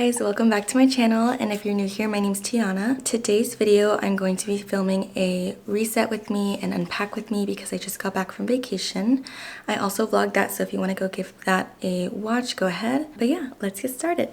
guys, welcome back to my channel, and if you're new here, my name's Tiana. Today's video I'm going to be filming a reset with me and unpack with me because I just got back from vacation. I also vlogged that, so if you want to go give that a watch, go ahead. But yeah, let's get started.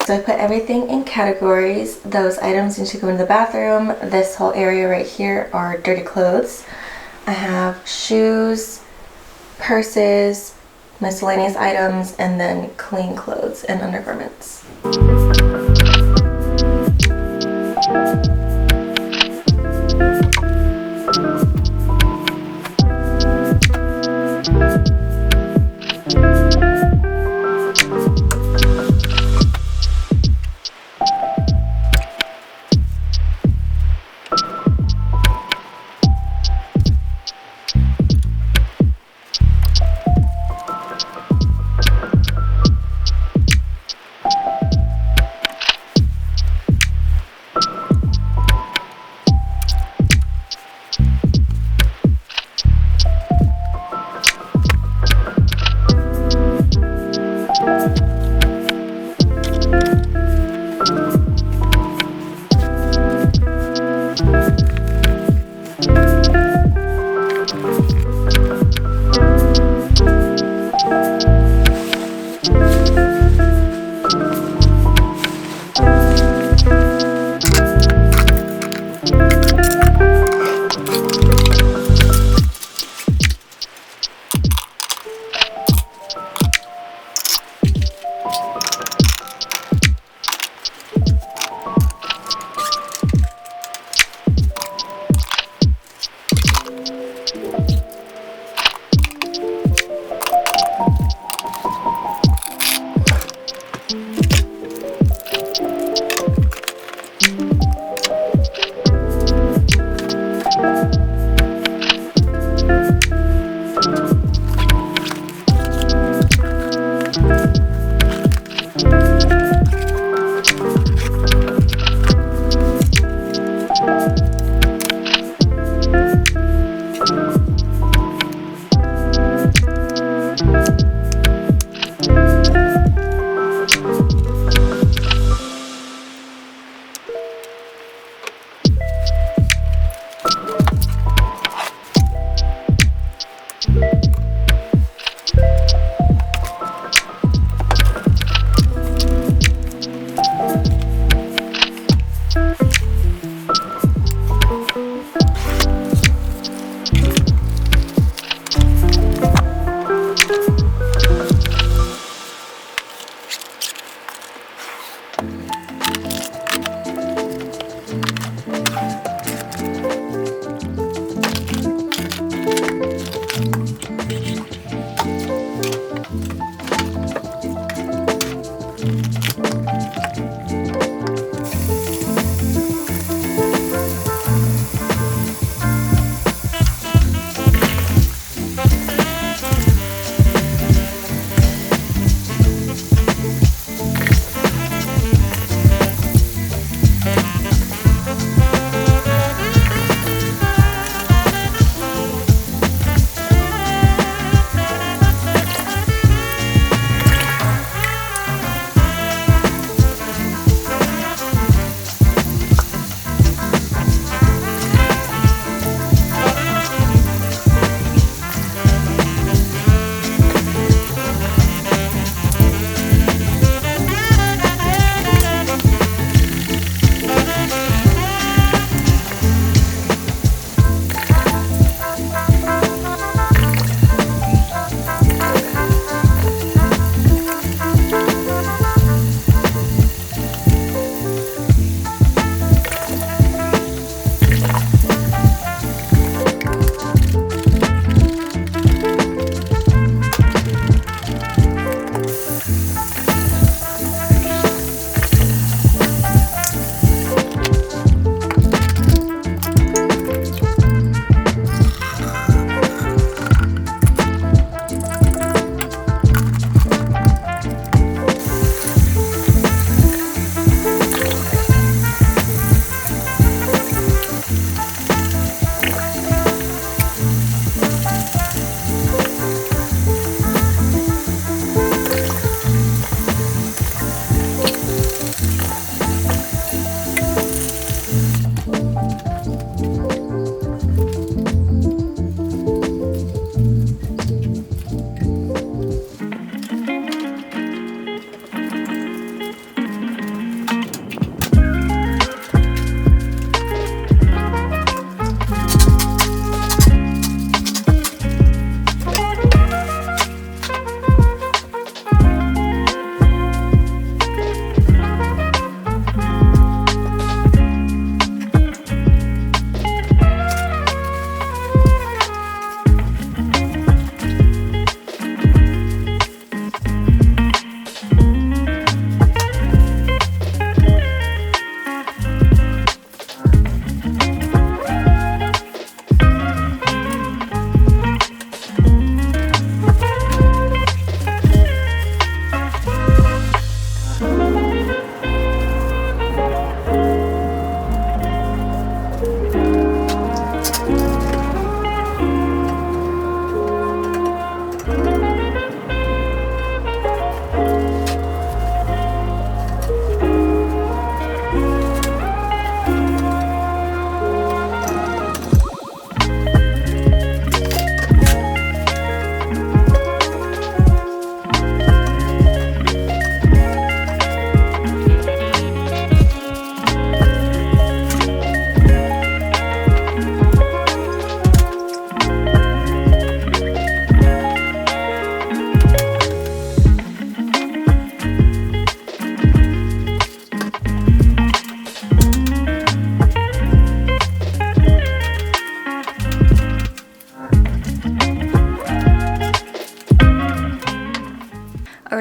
So I put everything in categories. Those items need to go in the bathroom. This whole area right here are dirty clothes. I have shoes, purses, miscellaneous items, and then clean clothes and undergarments.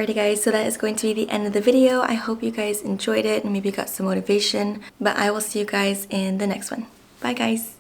Alrighty guys, so that is going to be the end of the video. I hope you guys enjoyed it and maybe got some motivation, but I will see you guys in the next one. Bye guys.